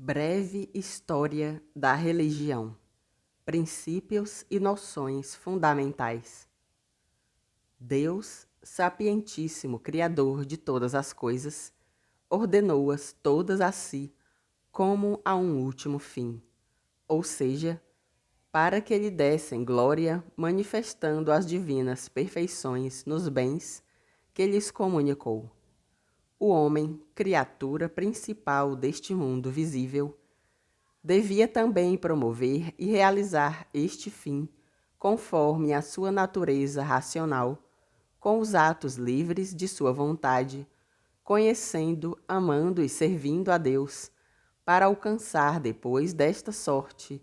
Breve História da Religião. Princípios e noções fundamentais. Deus, sapientíssimo Criador de todas as coisas, ordenou-as todas a si como a um último fim, ou seja, para que lhe dessem glória, manifestando as divinas perfeições nos bens que lhes comunicou. O homem, criatura principal deste mundo visível, devia também promover e realizar este fim, conforme a sua natureza racional, com os atos livres de sua vontade, conhecendo, amando e servindo a Deus, para alcançar depois desta sorte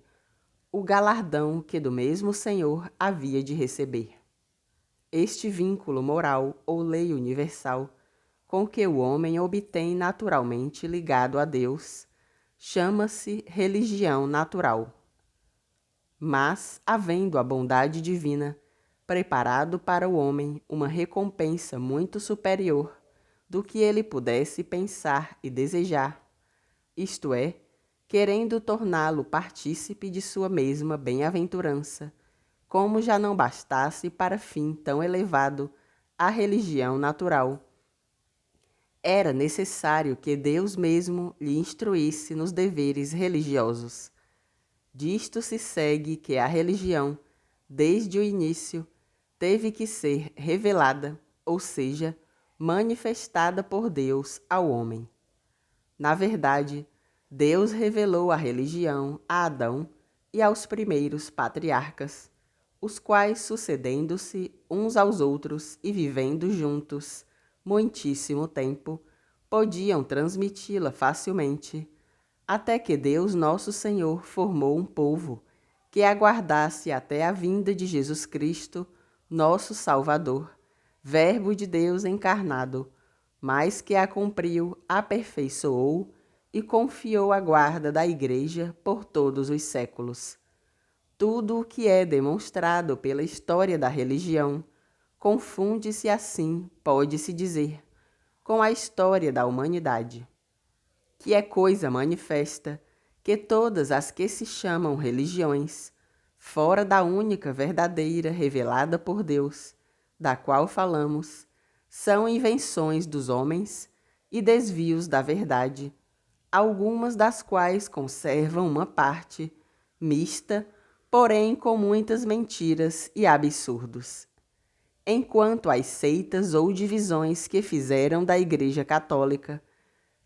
o galardão que do mesmo Senhor havia de receber. Este vínculo moral ou lei universal, com que o homem obtém naturalmente ligado a Deus, chama-se religião natural. Mas, havendo a bondade divina preparado para o homem uma recompensa muito superior do que ele pudesse pensar e desejar, isto é, querendo torná-lo partícipe de sua mesma bem-aventurança, como já não bastasse para fim tão elevado a religião natural, era necessário que Deus mesmo lhe instruísse nos deveres religiosos. Disto se segue que a religião, desde o início, teve que ser revelada, ou seja, manifestada por Deus ao homem. Na verdade, Deus revelou a religião a Adão e aos primeiros patriarcas, os quais, sucedendo-se uns aos outros e vivendo juntos muitíssimo tempo, podiam transmiti-la facilmente, até que Deus nosso Senhor formou um povo que aguardasse até a vinda de Jesus Cristo, nosso Salvador, Verbo de Deus encarnado, mas que a cumpriu, aperfeiçoou e confiou a guarda da Igreja por todos os séculos. Tudo o que é demonstrado pela história da religião confunde-se assim, pode-se dizer, com a história da humanidade, que é coisa manifesta que todas as que se chamam religiões, fora da única verdadeira revelada por Deus, da qual falamos, são invenções dos homens e desvios da verdade, algumas das quais conservam uma parte mista, porém com muitas mentiras e absurdos. Enquanto as seitas ou divisões que fizeram da Igreja Católica,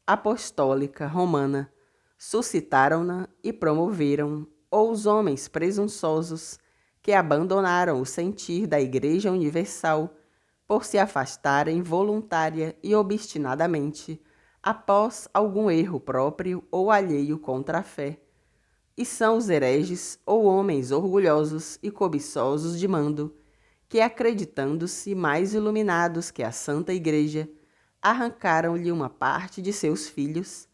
Apostólica Romana, suscitaram-na e promoveram, ou os homens presunçosos que abandonaram o sentir da Igreja Universal por se afastarem voluntária e obstinadamente após algum erro próprio ou alheio contra a fé, e são os hereges ou homens orgulhosos e cobiçosos de mando, que, acreditando-se mais iluminados que a Santa Igreja, arrancaram-lhe uma parte de seus filhos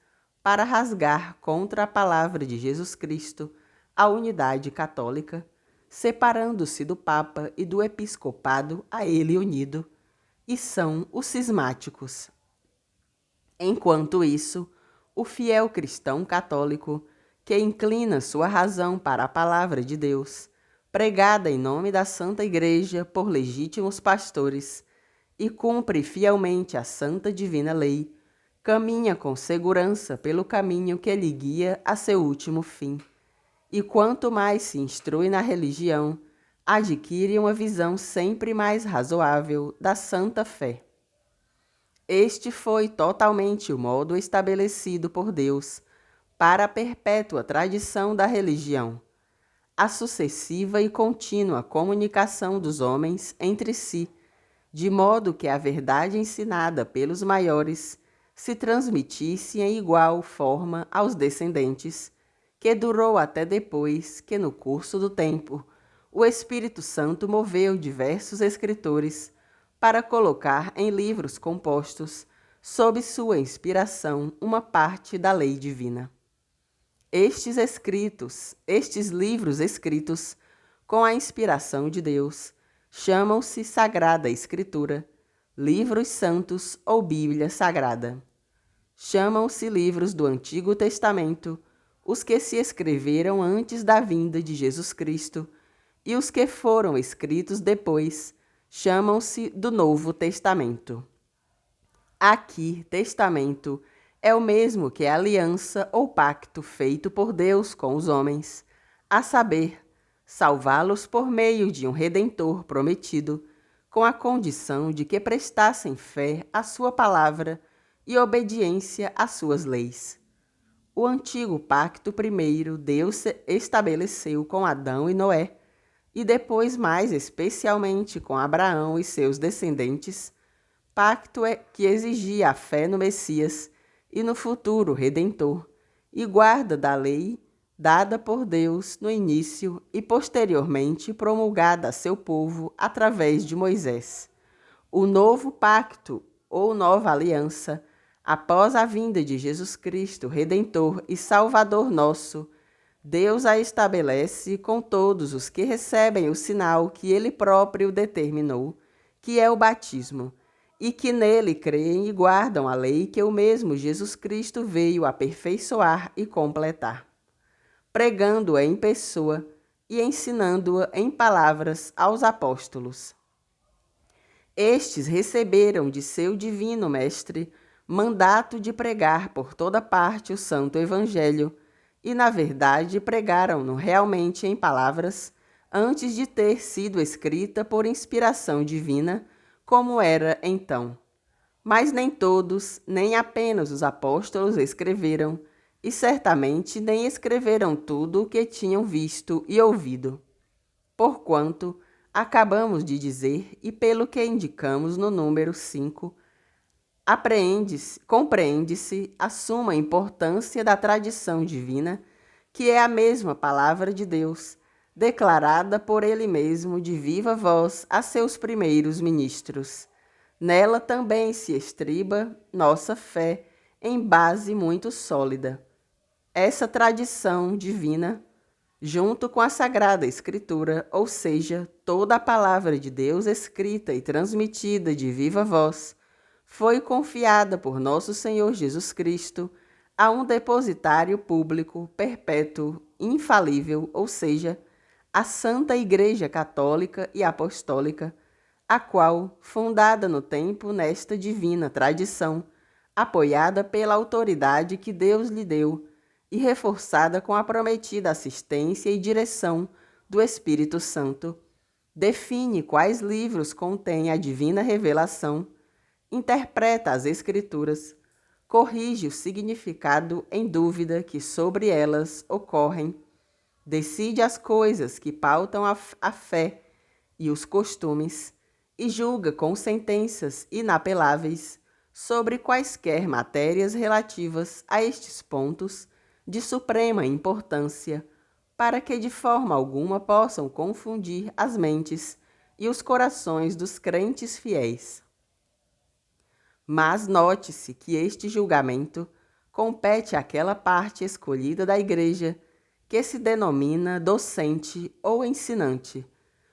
para rasgar contra a palavra de Jesus Cristo a unidade católica, separando-se do Papa e do Episcopado a ele unido, e são os cismáticos. Enquanto isso, o fiel cristão católico, que inclina sua razão para a palavra de Deus, pregada em nome da Santa Igreja por legítimos pastores, e cumpre fielmente a santa divina lei, caminha com segurança pelo caminho que lhe guia a seu último fim. E quanto mais se instrui na religião, adquire uma visão sempre mais razoável da santa fé. Este foi totalmente o modo estabelecido por Deus para a perpétua tradição da religião, a sucessiva e contínua comunicação dos homens entre si, de modo que a verdade ensinada pelos maiores se transmitisse em igual forma aos descendentes, que durou até depois que, no curso do tempo, o Espírito Santo moveu diversos escritores para colocar em livros compostos, sob sua inspiração, uma parte da lei divina. Estes livros escritos com a inspiração de Deus, chamam-se Sagrada Escritura, livros santos ou Bíblia Sagrada. Chamam-se livros do Antigo Testamento os que se escreveram antes da vinda de Jesus Cristo e os que foram escritos depois, chamam-se do Novo Testamento. Aqui, testamento é o mesmo que aliança ou pacto feito por Deus com os homens, a saber, salvá-los por meio de um Redentor prometido, com a condição de que prestassem fé à sua palavra e obediência às suas leis. O antigo pacto primeiro Deus estabeleceu com Adão e Noé, e depois mais especialmente com Abraão e seus descendentes, pacto que exigia a fé no Messias e no futuro Redentor, e guarda da lei dada por Deus no início e posteriormente promulgada a seu povo através de Moisés. O novo pacto, ou nova aliança, após a vinda de Jesus Cristo, Redentor e Salvador nosso, Deus a estabelece com todos os que recebem o sinal que Ele próprio determinou, que é o batismo, e que nele creem e guardam a lei que o mesmo Jesus Cristo veio aperfeiçoar e completar, pregando-a em pessoa e ensinando-a em palavras aos apóstolos. Estes receberam de seu divino mestre mandato de pregar por toda parte o santo evangelho, e na verdade pregaram-no realmente em palavras, antes de ter sido escrita por inspiração divina, como era então. Mas nem todos, nem apenas os apóstolos escreveram, e certamente nem escreveram tudo o que tinham visto e ouvido. Porquanto, acabamos de dizer, e pelo que indicamos no número 5, compreende-se a suma importância da tradição divina, que é a mesma palavra de Deus, declarada por Ele mesmo de viva voz a seus primeiros ministros. Nela também se estriba nossa fé em base muito sólida. Essa tradição divina, junto com a Sagrada Escritura, ou seja, toda a palavra de Deus escrita e transmitida de viva voz, foi confiada por nosso Senhor Jesus Cristo a um depositário público, perpétuo, infalível, ou seja, a Santa Igreja Católica e Apostólica, a qual, fundada no tempo nesta divina tradição, apoiada pela autoridade que Deus lhe deu e reforçada com a prometida assistência e direção do Espírito Santo, define quais livros contém a divina revelação, interpreta as Escrituras, corrige o significado em dúvida que sobre elas ocorrem, decide as coisas que pautam a fé e os costumes, e julga com sentenças inapeláveis sobre quaisquer matérias relativas a estes pontos de suprema importância, para que de forma alguma possam confundir as mentes e os corações dos crentes fiéis. Mas note-se que este julgamento compete àquela parte escolhida da Igreja que se denomina docente ou ensinante,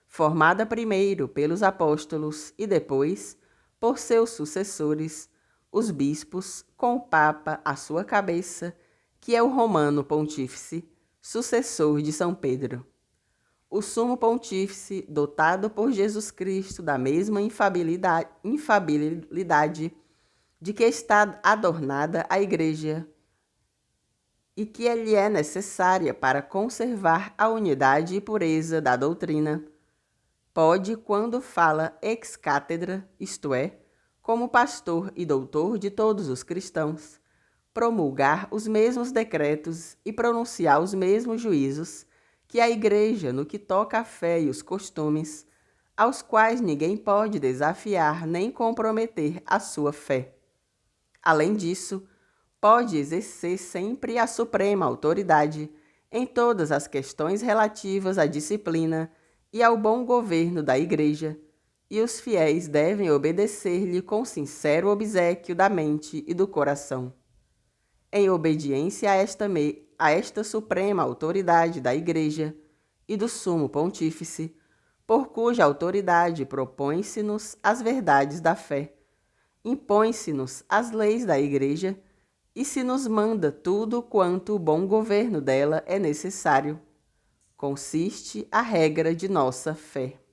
formada primeiro pelos apóstolos e depois por seus sucessores, os bispos, com o Papa à sua cabeça, que é o Romano Pontífice, sucessor de São Pedro. O Sumo Pontífice, dotado por Jesus Cristo da mesma infabilidade de que está adornada a Igreja e que lhe é necessária para conservar a unidade e pureza da doutrina, pode, quando fala ex cátedra, isto é, como pastor e doutor de todos os cristãos, promulgar os mesmos decretos e pronunciar os mesmos juízos que a Igreja no que toca à fé e os costumes, aos quais ninguém pode desafiar nem comprometer a sua fé. Além disso, pode exercer sempre a suprema autoridade em todas as questões relativas à disciplina e ao bom governo da Igreja, e os fiéis devem obedecer-lhe com sincero obséquio da mente e do coração. Em obediência a esta suprema autoridade da Igreja e do Sumo Pontífice, por cuja autoridade propõe-se-nos as verdades da fé, impõe-se-nos as leis da Igreja e se nos manda tudo quanto o bom governo dela é necessário. Consiste a regra de nossa fé.